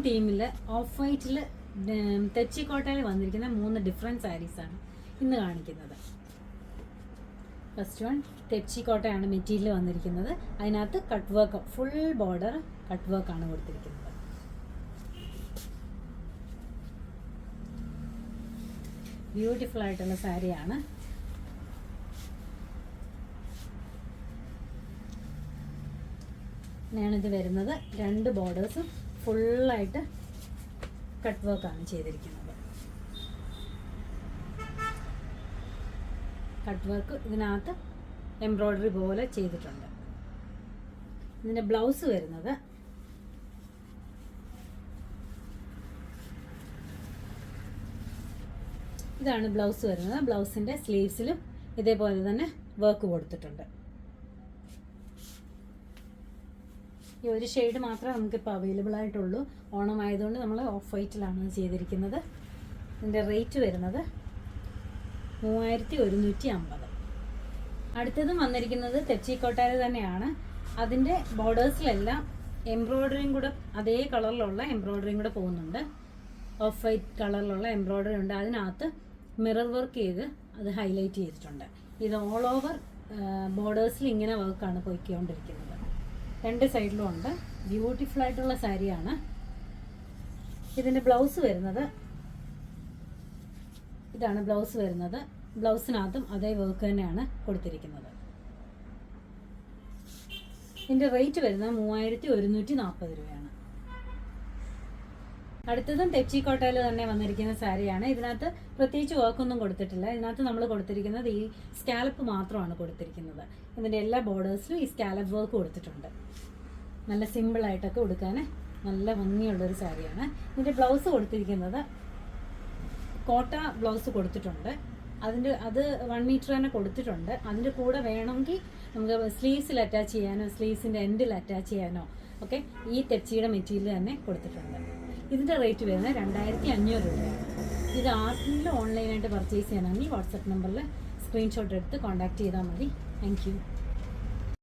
തീമിൽ of വൈറ്റിൽ തെച്ചിക്കോട്ടയിൽ വന്നിരിക്കുന്ന 3 different സാരീസാണ് ഇന്ന് കാണിക്കുന്നത്. ഫസ്റ്റ് വൺ തെച്ചിക്കോട്ടയാണ് മെറ്റീരിയൽ വന്നിരിക്കുന്നത്. അതിനകത്ത് cut work, full border cut വർക്കാണ് കൊടുത്തിരിക്കുന്നത്. ബ്യൂട്ടിഫുൾ ആയിട്ടുള്ള സാരിയാണ്. ഇത് വരുന്നത് 2 ബോർഡേഴ്സും ഫുള്ളായിട്ട് കട്ട് വർക്കാണ് ചെയ്തിരിക്കുന്നത്. കട്ട് വർക്ക് ഇതിനകത്ത് എംബ്രോയ്ഡറി പോലെ ചെയ്തിട്ടുണ്ട്. ഇതിൻ്റെ ബ്ലൗസ് വരുന്നത് ഇതാണ്. ബ്ലൗസ് വരുന്നത് ബ്ലൗസിൻ്റെ സ്ലീവ്സിലും ഇതേപോലെ തന്നെ വർക്ക് കൊടുത്തിട്ടുണ്ട്. ഈ ഒരു ഷെയ്ഡ് മാത്രമേ നമുക്കിപ്പോൾ അവൈലബിൾ ആയിട്ടുള്ളൂ. ഓണം ആയതുകൊണ്ട് നമ്മൾ ഓഫ് വൈറ്റിലാണ് ചെയ്തിരിക്കുന്നത്. ഇതിൻ്റെ റേറ്റ് വരുന്നത് 3150. അടുത്തതും വന്നിരിക്കുന്നത് തെച്ചിക്കോട്ടയിൽ തന്നെയാണ്. അതിൻ്റെ ബോർഡേഴ്സിലെല്ലാം എംബ്രോയ്ഡറിയും കൂടെ അതേ കളറിലുള്ള എംബ്രോയ്ഡറിയും കൂടെ പോകുന്നുണ്ട്. ഓഫ് വൈറ്റ് കളറിലുള്ള എംബ്രോയ്ഡറി ഉണ്ട്. അതിനകത്ത് മിറർ വർക്ക് ചെയ്ത് അത് ഹൈലൈറ്റ് ചെയ്തിട്ടുണ്ട്. ഇത് ഓൾ ഓവർ ബോർഡേഴ്സിൽ ഇങ്ങനെ വർക്കാണ് പോയിക്കൊണ്ടിരിക്കുന്നത്. 2 സൈഡിലും ഉണ്ട്. ബ്യൂട്ടിഫുൾ ആയിട്ടുള്ള സാരിയാണ്. ഇതിൻ്റെ ബ്ലൗസ് വരുന്നത് ഇതാണ്. ബ്ലൗസ് വരുന്നത് ബ്ലൗസിനകത്തും അതേ വർക്ക് തന്നെയാണ് കൊടുത്തിരിക്കുന്നത്. ഇതിൻ്റെ റേറ്റ് വരുന്നത് 3140 രൂപയാണ്. അടുത്തതും തെച്ചിക്കോട്ടയിൽ തന്നെ വന്നിരിക്കുന്ന സാരിയാണ്. ഇതിനകത്ത് പ്രത്യേകിച്ച് വർക്കൊന്നും കൊടുത്തിട്ടില്ല. ഇതിനകത്ത് നമ്മൾ കൊടുത്തിരിക്കുന്നത് ഈ സ്കാലപ്പ് മാത്രമാണ് കൊടുത്തിരിക്കുന്നത്. ഇതിൻ്റെ എല്ലാ ബോർഡേഴ്സിലും ഈ സ്കാലപ്പ് വർക്ക് കൊടുത്തിട്ടുണ്ട്. നല്ല സിമ്പിളായിട്ടൊക്കെ കൊടുക്കാൻ നല്ല ഭംഗിയുള്ളൊരു സാരിയാണ്. ഇതിൻ്റെ ബ്ലൗസ് കൊടുത്തിരിക്കുന്നത് കോട്ട ബ്ലൗസ് കൊടുത്തിട്ടുണ്ട്. അത് 1 മീറ്റർ തന്നെ കൊടുത്തിട്ടുണ്ട്. അതിൻ്റെ കൂടെ വേണമെങ്കിൽ നമുക്ക് സ്ലീവ്സിൽ അറ്റാച്ച് ചെയ്യാനോ സ്ലീവ്സിൻ്റെ എൻഡിൽ അറ്റാച്ച് ചെയ്യാനോ ഒക്കെ ഈ തെച്ചിയുടെ മെറ്റീരിയൽ തന്നെ കൊടുത്തിട്ടുണ്ട്. ഇതിൻ്റെ റേറ്റ് വരുന്നത് 2500 രൂപയാണ്. ഇത് ആർക്കെങ്കിലും ഓൺലൈനായിട്ട് പർച്ചേസ് ചെയ്യാനാണെങ്കിൽ വാട്സപ്പ് നമ്പറിൽ സ്ക്രീൻഷോട്ട് എടുത്ത് കോൺടാക്ട് ചെയ്താൽ മതി. Thank you.